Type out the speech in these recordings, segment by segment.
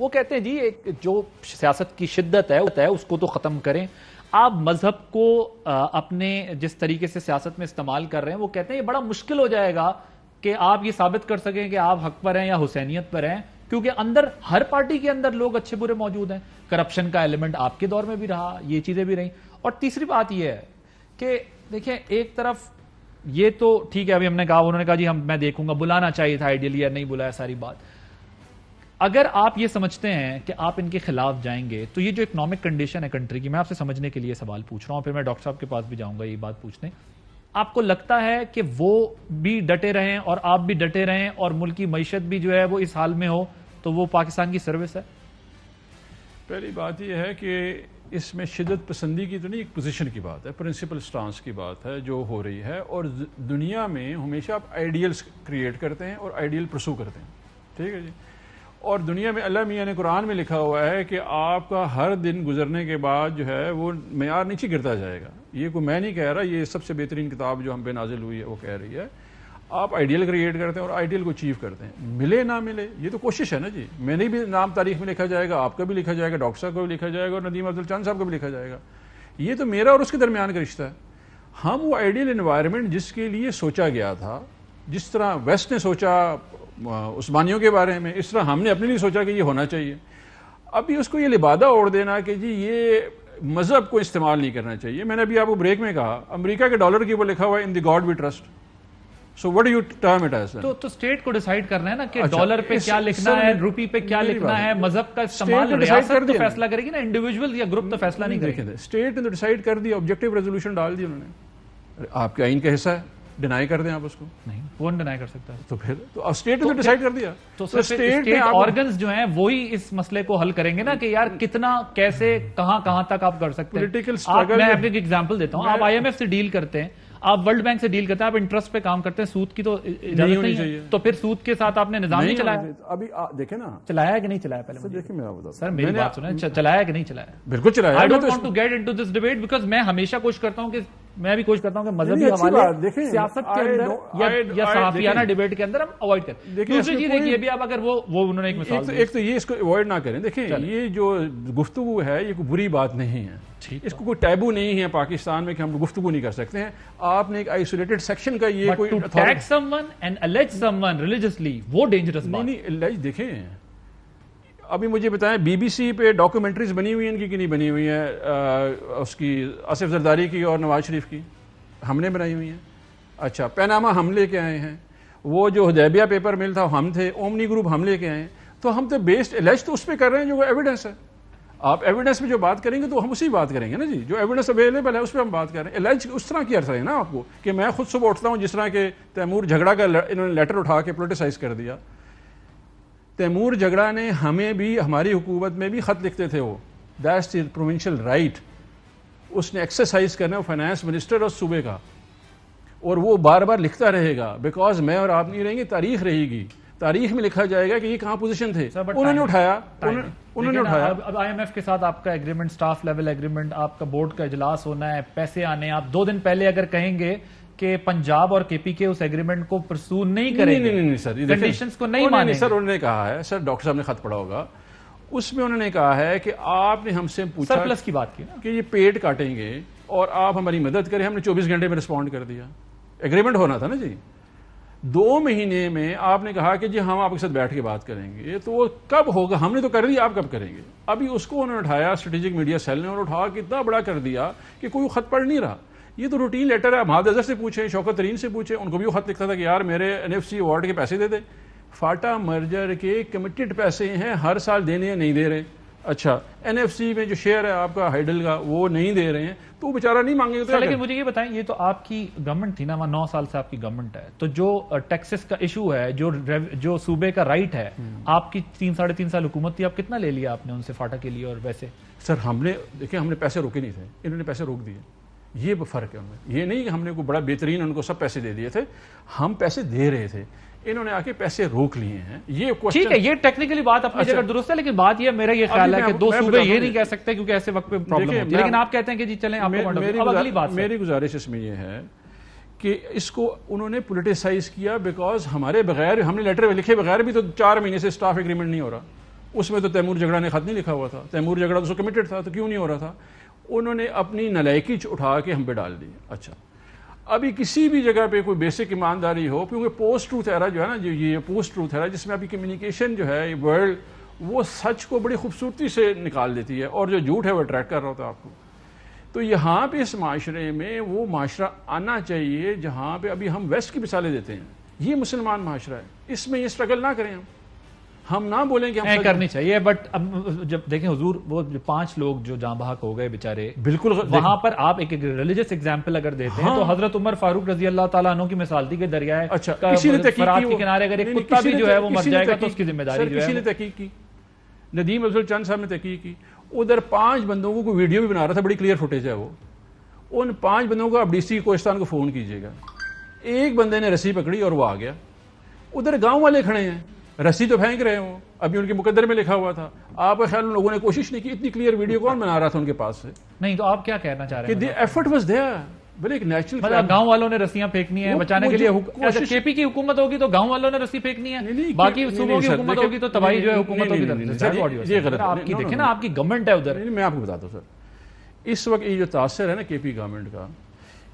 وہ کہتے ہیں جی ایک جو سیاست کی شدت ہے اس کو تو ختم کریں. آپ مذہب کو اپنے جس طریقے سے سیاست میں استعمال کر رہے ہیں وہ کہتے ہیں یہ بڑا مشکل ہو جائے گا کہ آپ یہ ثابت کر سکیں کہ آپ حق پر ہیں یا حسینیت پر ہیں, کیونکہ اندر ہر پارٹی کے اندر لوگ اچھے برے موجود ہیں. کرپشن کا ایلیمنٹ آپ کے دور میں بھی رہا, یہ چیزیں بھی رہیں. اور تیسری بات یہ ہے کہ دیکھیں ایک طرف یہ تو ٹھیک ہے, ابھی ہم نے کہا, انہوں نے کہا جی میں دیکھوں گا, بلانا چاہیے تھا آئیڈیلی یا نہیں بلایا, ساری بات. اگر آپ یہ سمجھتے ہیں کہ آپ ان کے خلاف جائیں گے تو یہ جو اکنامک کنڈیشن ہے کنٹری کی, میں آپ سے سمجھنے کے لیے سوال پوچھ رہا ہوں, پھر میں ڈاکٹر صاحب کے پاس بھی جاؤں گا یہ بات پوچھنے. آپ کو لگتا ہے کہ وہ بھی ڈٹے رہیں اور آپ بھی ڈٹے رہیں اور ملکی معیشت بھی جو ہے وہ اس حال میں ہو تو وہ پاکستان کی سروس ہے؟ پہلی بات یہ ہے کہ اس میں شدت پسندی کی تو نہیں, ایک پوزیشن کی بات ہے, پرنسپل سٹانس کی بات ہے جو ہو رہی ہے. اور دنیا میں ہمیشہ آپ آئیڈیلز کریٹ کرتے ہیں اور آئیڈیل پرسو کرتے ہیں, ٹھیک ہے جی. اور دنیا میں اللہ میاں نے قرآن میں لکھا ہوا ہے کہ آپ کا ہر دن گزرنے کے بعد جو ہے وہ معیار نیچے گرتا جائے گا. یہ کوئی میں نہیں کہہ رہا, یہ سب سے بہترین کتاب جو ہم پہ نازل ہوئی ہے وہ کہہ رہی ہے. آپ آئیڈیل کریٹ کرتے ہیں اور آئیڈیل کو اچیو کرتے ہیں, ملے نہ ملے یہ تو کوشش ہے نا جی. میں نے بھی نام تاریخ میں لکھا جائے گا, آپ کا بھی لکھا جائے گا, ڈاکٹر صاحب کا بھی لکھا جائے گا, اور ندیم عبدالچند صاحب کا بھی لکھا جائے گا. یہ تو میرا اور اس کے درمیان کا رشتہ ہے. ہم وہ آئیڈیل انوائرمنٹ جس کے لیے سوچا گیا تھا, جس طرح ویسٹ نے سوچا عثمانیوں کے بارے میں, اس طرح ہم نے اپنے لیے سوچا کہ یہ ہونا چاہیے. ابھی اس کو یہ لبادہ اوڑھ دینا کہ جی یہ مذہب کو استعمال نہیں کرنا چاہیے. میں نے ابھی آپ کو بریک میں کہا امریکہ کے ڈالر کی وہ لکھا ہوا ہے in the God we trust. So what do you term it as? تو اسٹیٹ کو ڈیسائیڈ کرنا ہے نا کہ ڈالر پہ کیا لکھنا ہے, روپی پہ کیا لکھنا ہے. مذہب کا استعمال ریاست تو فیصلہ کرے گی نا, انڈیویجول یا گروپ تو فیصلہ نہیں کرے گا. اسٹیٹ نے تو ڈیسائیڈ کر دیا, آبجیکٹو ریزولوشن ڈال دی انہوں نے. آپ کے آئین کا حصہ ہے, ڈینائی کر دیں آپ اس کو. نہیں, کون ڈینائی کر سکتا ہے؟ تو پھر تو اسٹیٹ نے ڈیسائیڈ کر دیا. تو اسٹیٹ آرگنز جو ہیں وہی اس مسئلے کو حل کریں گے نا کہ یار کتنا, کیسے, کہاں تک آپ کر سکتے ہیں. میں آپ کو ایک ایگزامپل دیتا ہوں. آپ آئی ایم ایف سے ڈیل کرتے ہیں, آپ ورلڈ بینک سے ڈیل کرتے ہیں, آپ انٹرسٹ پہ کام کرتے ہیں, سود کی تو اجازت نہیں ہے, تو پھر سود کے ساتھ آپ نے نظام نہیں چلایا. ابھی دیکھیں نا, چلایا کہ نہیں چلایا؟ پہلے دیکھیں میں بتا سر میری بات سنیں, چلایا کہ نہیں چلایا؟ بالکل چلایا. I don't want to get into this debate because میں ہمیشہ کوشش کرتا ہوں کہ مذہبی حوالے سیاست کے اندر یا صحافیانہ ڈیبیٹ کے اندر ہم اوائڈ کریں. دوسری چیز دیکھیے بھی آپ, اگر وہ انہوں نے ایک مثال دی, ایک تو یہ اس کو اوائڈ نہ کریں. دیکھیں یہ جو گفتگو ہے یہ کوئی بری بات نہیں ہے, اس کو کوئی ٹیبو نہیں ہے پاکستان میں کہ ہم گفتگو نہیں کر سکتے ہیں. آپ نے ایک آئسولیٹڈ سیکشن کا یہ کوئی attack someone and allege someone religiously, وہ ڈینجرس بات نہیں. دیکھیں ابھی مجھے بتائیں بی بی سی پہ ڈاکومنٹریز بنی ہوئی ہیں ان کی نہیں بنی ہوئی ہیں؟ اس کی آصف زرداری کی اور نواز شریف کی ہم نے بنائی ہوئی ہیں. اچھا, پیناما ہم لے کے آئے ہیں, وہ جو حدیبیہ پیپر مل تھا ہم تھے, اومنی گروپ ہم لے کے آئے ہیں. تو ہم تو بیسڈ ایلیج تو اس پہ کر رہے ہیں جو ایویڈنس ہے. آپ ایویڈنس پہ جو بات کریں گے تو ہم اسی بات کریں گے نا جی, جو ایویڈنس اویلیبل ہے اس پہ ہم بات کر رہے ہیں. ایلیج اس طرح کیا رہے ہیں نا آپ کو کہ میں خود صبح اٹھتا ہوں جس طرح کہ تیمور جھگڑا کا انہوں نے لیٹر اٹھا کے پولیٹیسائز کر دیا. تیمور جھگڑا نے ہمیں بھی, ہماری حکومت میں بھی خط لکھتے تھے, وہ دیٹس دی پروونشل رائٹ, اس نے ایکسرسائز کرنا ہے فائنانس منسٹر اور صوبے کا, اور وہ بار بار لکھتا رہے گا بیکاز میں اور آپ نہیں رہیں گے, تاریخ رہے گی, تاریخ میں لکھا جائے گا کہ یہ کہاں پوزیشن تھے. انہوں نے اٹھایا. اب آئی ایم ایف کے ساتھ آپ کا ایگریمنٹ, سٹاف لیول ایگریمنٹ, آپ کا بورڈ کا اجلاس ہونا ہے, پیسے آنے, آپ 2 دن پہلے اگر کہیں گے کہ پنجاب اور کے پی کے اس ایگریمنٹ کو پرسو نہیں کریں گے, نہیں سر, کنڈیشنز کو نہیں مانیں گے. سر انہوں نے کہا ہے, سر ڈاکٹر صاحب نے خط پڑھا ہوگا, اس میں انہوں نے کہا ہے کہ آپ نے ہم سے پوچھا سرپلس کی بات کی کہ یہ پیٹ کاٹیں گے اور آپ ہماری مدد کریں, ہم نے 24 گھنٹے میں رسپونڈ کر دیا. ایگریمنٹ ہونا تھا نا جی, 2 مہینے میں آپ نے کہا کہ جی ہم آپ کے ساتھ بیٹھ کے بات کریں گے. تو وہ کب ہوگا؟ ہم نے تو کر دیا, آپ کب کریں گے؟ ابھی اس کو انہوں نے اٹھایا اسٹریٹجک میڈیا سیل نے, اور اٹھا کے اتنا بڑا کر دیا کہ کوئی خط پڑھ نہیں رہا. یہ تو روٹین لیٹر ہے. محمد اظہر سے پوچھیں, شوکت ترین سے پوچھیں, ان کو بھی وہ خط لکھتا تھا کہ یار میرے NFC ایوارڈ کے پیسے دے دے. فاٹا مرجر کے کمیٹڈ پیسے ہیں, ہر سال دینے ہیں, نہیں دے رہے. اچھا, NFC میں جو شیئر ہے آپ کا ہائیڈل کا وہ نہیں دے رہے ہیں, تو وہ بیچارہ نہیں مانگے گا. لیکن مجھے یہ بتائیں, یہ تو آپ کی گورنمنٹ تھی نا, 9 سال سے آپ کی گورنمنٹ ہے, تو جو ٹیکسز کا ایشو ہے, جو صوبے کا رائٹ ہے, آپ کی 3-3.5 سال حکومت تھی, آپ کتنا لے لیا آپ نے ان سے فاٹا کے لیے؟ اور ویسے سر ہم نے دیکھیں, ہم نے پیسے روکے نہیں تھے, انہوں نے پیسے روک دیے. یہ فرق ہے ان میں. یہ نہیں کہ ہم نے کوئی بڑا بہترین ان کو سب پیسے دے دیے تھے, ہم پیسے دے رہے تھے, انہوں نے آ کے پیسے روک لیے ہیں. یہ ٹھیک ہے, یہ ٹیکنیکلی بات اپنی جگہ درست ہے, لیکن بات یہ میرا یہ خیال ہے کہ 2 صوبے یہ نہیں کہہ سکتے کیونکہ ایسے وقت پہ پرابلم ہوتی ہے, لیکن آپ کہتے ہیں کہ جی چلیں. میری گزارش اس میں یہ ہے کہ اس کو انہوں نے پولیٹیسائز کیا بیکاز ہمارے بغیر, ہم نے لیٹر لکھے بغیر بھی تو 4 مہینے سے سٹاف ایگریمنٹ نہیں ہو رہا. اس میں تو تیمور جگڑا نے خط نہیں لکھا ہوا تھا، تیمور جگڑا تو کمیٹڈ تھا، تو کیوں نہیں ہو رہا تھا؟ انہوں نے اپنی نلائکی اٹھا کے ہم پہ ڈال دی. اچھا ابھی کسی بھی جگہ پہ کوئی بیسک ایمانداری ہو، کیونکہ پوسٹ ٹروتھ ایرا جو ہے نا، جو یہ پوسٹ ٹروتھ ایرا جس میں ابھی کمیونیکیشن جو ہے ورلڈ وہ سچ کو بڑی خوبصورتی سے نکال دیتی ہے اور جو جھوٹ ہے وہ اٹریکٹ کر رہا ہوتا ہے آپ کو. تو یہاں پہ اس معاشرے میں وہ معاشرہ آنا چاہیے جہاں پہ ابھی ہم ویسٹ کی مثالیں دیتے ہیں. یہ مسلمان معاشرہ ہے، اس میں یہ اسٹرگل نہ کریں. ہم نہ بولیں کہ ہم کرنی چاہیے. بٹ اب جب دیکھیں حضور وہ 5 لوگ جو جاں بحق ہو گئے بیچارے، بالکل وہاں پر آپ ایک ریلیجس ایگزامپل اگر دیتے ہیں تو حضرت عمر فاروق رضی اللہ تعالیٰ عنہ کی مثال تھی کہ دریائے فرات کے کنارے اگر ایک کتا بھی جو ہے وہ مر جائے گا تو اس کی ذمہ داری جو ہے. کسی نے تحقیق کی، ندیم افضل چند صاحب نے تحقیق کی. ادھر 5 بندوں کو کوئی ویڈیو بھی بنا رہا تھا، بڑی کلیئر فوٹیج ہے وہ. ان 5 بندوں کو آپ DC کوہستان کو فون کیجیے گا، ایک بندے نے رسی پکڑی اور وہ آ گیا. ادھر گاؤں والے کھڑے ہیں، رسی تو پھینک رہے ہوں، ابھی ان کے مقدر میں لکھا ہوا تھا. آپ کا خیال ان لوگوں نے کوشش نہیں کی؟ اتنی کلیئر ویڈیو کون بنا رہا تھا ان کے پاس سے؟ نہیں تو آپ کیا کہنا چاہ رہے ہیں کہ ایفرٹ واز دیئر. بھلے ایک نیچرل گاؤں والوں نے رسیاں پھینکنی ہے بچانے کے لیے. KP کی حکومت ہوگی تو گاؤں والوں نے رسی پھینکنی ہے، باقی صوبوں کی حکومت ہوگی تو تباہی جو ہے حکومت ہوگی. یہ غلط آپ کی دیکھیں نا، آپ کی گورنمنٹ ہے ادھر. میں آپ کو بتاتا ہوں سر، اس وقت یہ جو تاثر ہے نا KP گورنمنٹ کا،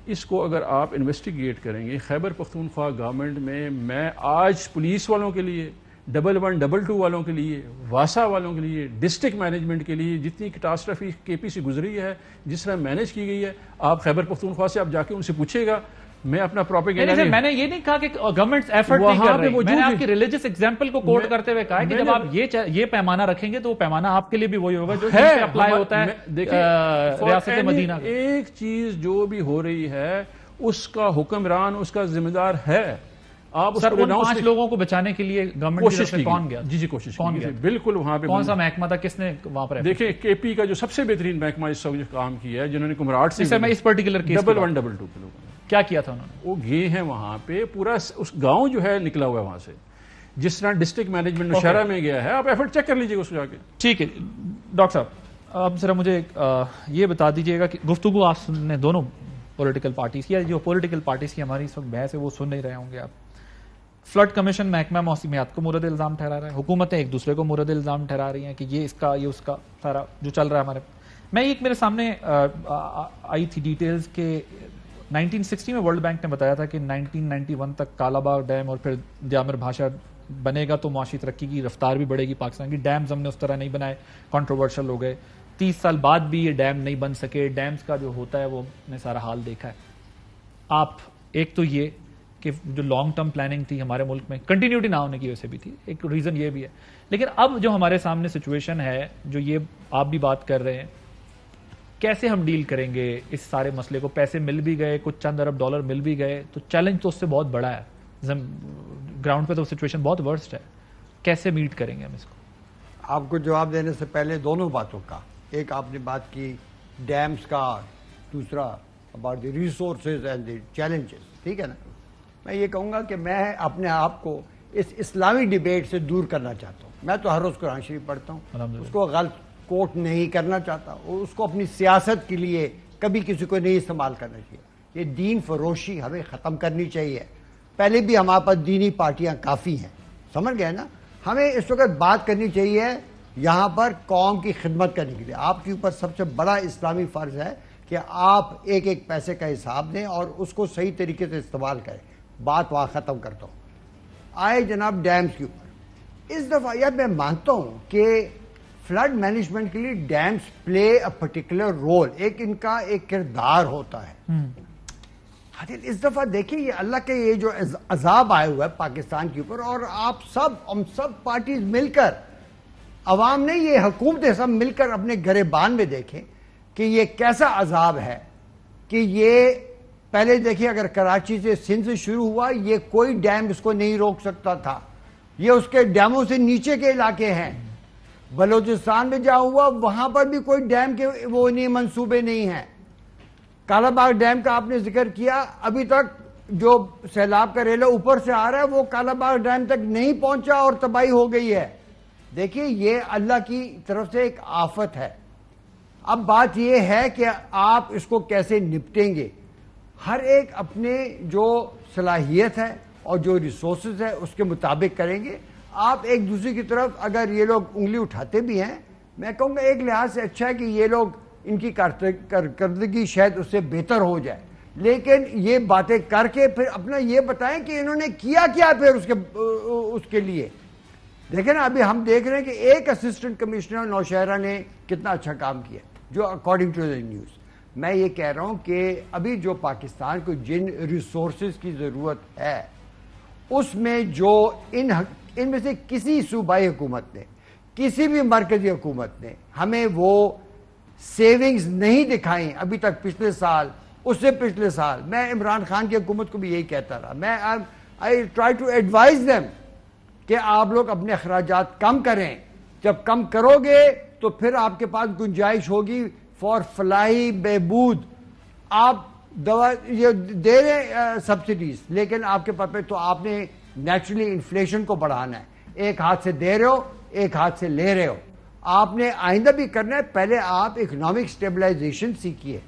اس کو اگر آپ انویسٹیگیٹ کریں گے خیبر پختونخوا گورنمنٹ میں آج پولیس والوں کے لیے، 112 222 والوں کے لیے، واسا والوں کے لیے، ڈسٹرکٹ مینجمنٹ کے لیے جتنی کیٹاسٹرفی KP سے گزری ہے، جس طرح مینج کی گئی ہے، آپ خیبر پختونخوا سے آپ جا کے ان سے پوچھے گا. میں اپنا پروپیگنڈا نہیں، میں نے یہ نہیں کہا کہ گورنمنٹ ایفرٹ نہیں کر رہی. میں نے آپ کی ریلیجس ایگزامپل کو کوٹ کرتے ہوئے کہا کہ جب آپ یہ پیمانہ رکھیں گے تو وہ پیمانہ آپ کے لیے بھی وہی ہوگا جو اپلائی ہوتا ہے ریاست مدینہ. ایک چیز جو بھی ہو رہی ہے اس کا حکمران، اس کا ذمہ دار ہے. آپ سر ان 5 لوگوں کو بچانے کے لیے گورنمنٹ کوشش کی کون گیا؟ جی کوشش کون گیا؟ بالکل وہاں پہ کون سا محکمہ تھا، کس نے وہاں پر؟ دیکھیں KP کا جو سب سے بہترین محکمہ اس وقت جو کام کیا ہے، جنہوں نے کمراٹ سے میں اس پرٹیکولر کیس 112 کے لوگوں نے کیا کیا تھا، انہوں نے وہ گئے ہیں وہاں پہ، پورا اس گاؤں جو ہے نکلا ہوا ہے وہاں سے، جس طرح ڈسٹرکٹ مینجمنٹ نوشہرہ میں گیا ہے. آپ ایفرٹ چیک کر لیجیے اس کو جا کے. ٹھیک ہے ڈاکٹر صاحب، اب ذرا مجھے یہ بتا دیجیے گا کہ گفتگو آپ نے دونوں پولیٹیکل پارٹیز کی، جو پولیٹیکل پارٹیز کی ہماری اس وقت بحث ہے وہ سن نہیں رہے ہوں گے آپ. فلڈ کمیشن محکمہ موسمیات کو مورد الزام ٹھہرا رہا ہے، حکومتیں ایک دوسرے کو مورد الزام ٹھہرا رہی ہیں کہ یہ اس کا یہ اس کا سارا جو چل رہا ہے ہمارے. میں ایک میرے سامنے آئی تھی ڈیٹیلز کہ 1960 میں ورلڈ بینک نے بتایا تھا کہ 1991 تک کالا باغ ڈیم اور پھر دیامر بھاشا بنے گا تو معاشی ترقی کی رفتار بھی بڑھے گی پاکستان کی. ڈیمز ہم نے اس طرح نہیں بنائے، کنٹروورشل ہو گئے. 30 سال بعد بھی یہ ڈیم نہیں بن سکے. ڈیمز کا جو ہوتا ہے وہ نے سارا حال دیکھا ہے. آپ ایک تو یہ کہ جو لانگ ٹرم پلاننگ تھی ہمارے ملک میں کنٹینیوٹی نہ ہونے کی وجہ سے بھی تھی، ایک ریزن یہ بھی ہے. لیکن اب جو ہمارے سامنے سچویشن ہے، جو یہ آپ بھی بات کر رہے ہیں، کیسے ہم ڈیل کریں گے اس سارے مسئلے کو؟ پیسے مل بھی گئے، کچھ چند ارب ڈالر مل بھی گئے، تو چیلنج تو اس سے بہت بڑا ہے. گراؤنڈ پہ تو سچویشن بہت ورسٹ ہے. کیسے میٹ کریں گے ہم اس کو؟ آپ کو جواب دینے سے پہلے دونوں باتوں کا، ایک آپ نے بات کی ڈیمز کا، دوسرا about the resources and the challenges. ٹھیک ہے نا، میں یہ کہوں گا کہ میں اپنے آپ کو اس اسلامی ڈیبیٹ سے دور کرنا چاہتا ہوں. میں تو ہر روز قرآن شریف پڑھتا ہوں، اس کو غلط کوٹ نہیں کرنا چاہتا، اور اس کو اپنی سیاست کے لیے کبھی کسی کو نہیں استعمال کرنا چاہیے. یہ دین فروشی ہمیں ختم کرنی چاہیے. پہلے بھی ہمارے پاس دینی پارٹیاں کافی ہیں، سمجھ گئے نا. ہمیں اس وقت بات کرنی چاہیے یہاں پر قوم کی خدمت کرنے کے لیے. آپ کے اوپر سب سے بڑا اسلامی فرض ہے کہ آپ ایک ایک پیسے کا حساب دیں اور اس کو صحیح طریقے سے استعمال کریں. بات وہاں ختم کرتا ہوں. آئے جناب ڈیمز کے اوپر، اس دفعہ یار میں مانتا ہوں کہ فلڈ مینجمنٹ کے لیے dams play a particular role, ایک ان کا ایک کردار ہوتا ہے. اس دفعہ دیکھیں یہ اللہ کے یہ جو عذاب آئے ہوا ہے پاکستان کے اوپر، اور آپ سب ہم سب پارٹیز مل کر، عوام نے یہ حکومتیں سب مل کر اپنے گریبان میں دیکھیں کہ یہ کیسا عذاب ہے. کہ یہ پہلے دیکھیں اگر کراچی سے سندھ سے شروع ہوا، یہ کوئی ڈیم اس کو نہیں روک سکتا تھا. یہ اس کے ڈیموں سے نیچے کے علاقے ہیں. بلوچستان میں جہاں ہوا وہاں پر بھی کوئی ڈیم کے وہ نہیں، منصوبے نہیں ہیں. کالا باغ ڈیم کا آپ نے ذکر کیا، ابھی تک جو سیلاب کا ریلا اوپر سے آ رہا ہے وہ کالا باغ ڈیم تک نہیں پہنچا اور تباہی ہو گئی ہے. دیکھیے یہ اللہ کی طرف سے ایک آفت ہے. اب بات یہ ہے کہ آپ اس کو کیسے نپٹیں گے. ہر ایک اپنے جو صلاحیت ہے اور جو ریسورسز ہے اس کے مطابق کریں گے. آپ ایک دوسرے کی طرف اگر یہ لوگ انگلی اٹھاتے بھی ہیں، میں کہوں گا ایک لحاظ سے اچھا ہے کہ یہ لوگ ان کی کارکردگی شاید اس سے بہتر ہو جائے، لیکن یہ باتیں کر کے پھر اپنا یہ بتائیں کہ انہوں نے کیا کیا پھر اس کے لیے. دیکھیں نا، ابھی ہم دیکھ رہے ہیں کہ ایک اسسٹنٹ کمشنر نوشہرہ نے کتنا اچھا کام کیا جو اکارڈنگ ٹو دی نیوز. میں یہ کہہ رہا ہوں کہ ابھی جو پاکستان کو جن ریسورسز کی ضرورت ہے اس میں جو ان میں سے کسی صوبائی حکومت نے، کسی بھی مرکزی حکومت نے ہمیں وہ سیونگز نہیں دکھائیں ابھی تک، پچھلے سال، اس سے پچھلے سال. میں عمران خان کی حکومت کو بھی یہی کہتا رہا، میں I try to advise them کہ آپ لوگ اپنے اخراجات کم کریں. جب کم کرو گے تو پھر آپ کے پاس گنجائش ہوگی فار فلاحی بہبود. آپ دوا یہ دے رہے ہیں سبسڈیز، لیکن آپ کے پاس تو آپ نے نیچرلی انفلیشن کو بڑھانا ہے. ایک ہاتھ سے دے رہے ہو، ایک ہاتھ سے لے رہے ہو. آپ نے آئندہ بھی کرنا ہے. پہلے آپ اکنامک سٹیبلائزیشن سیکھیے.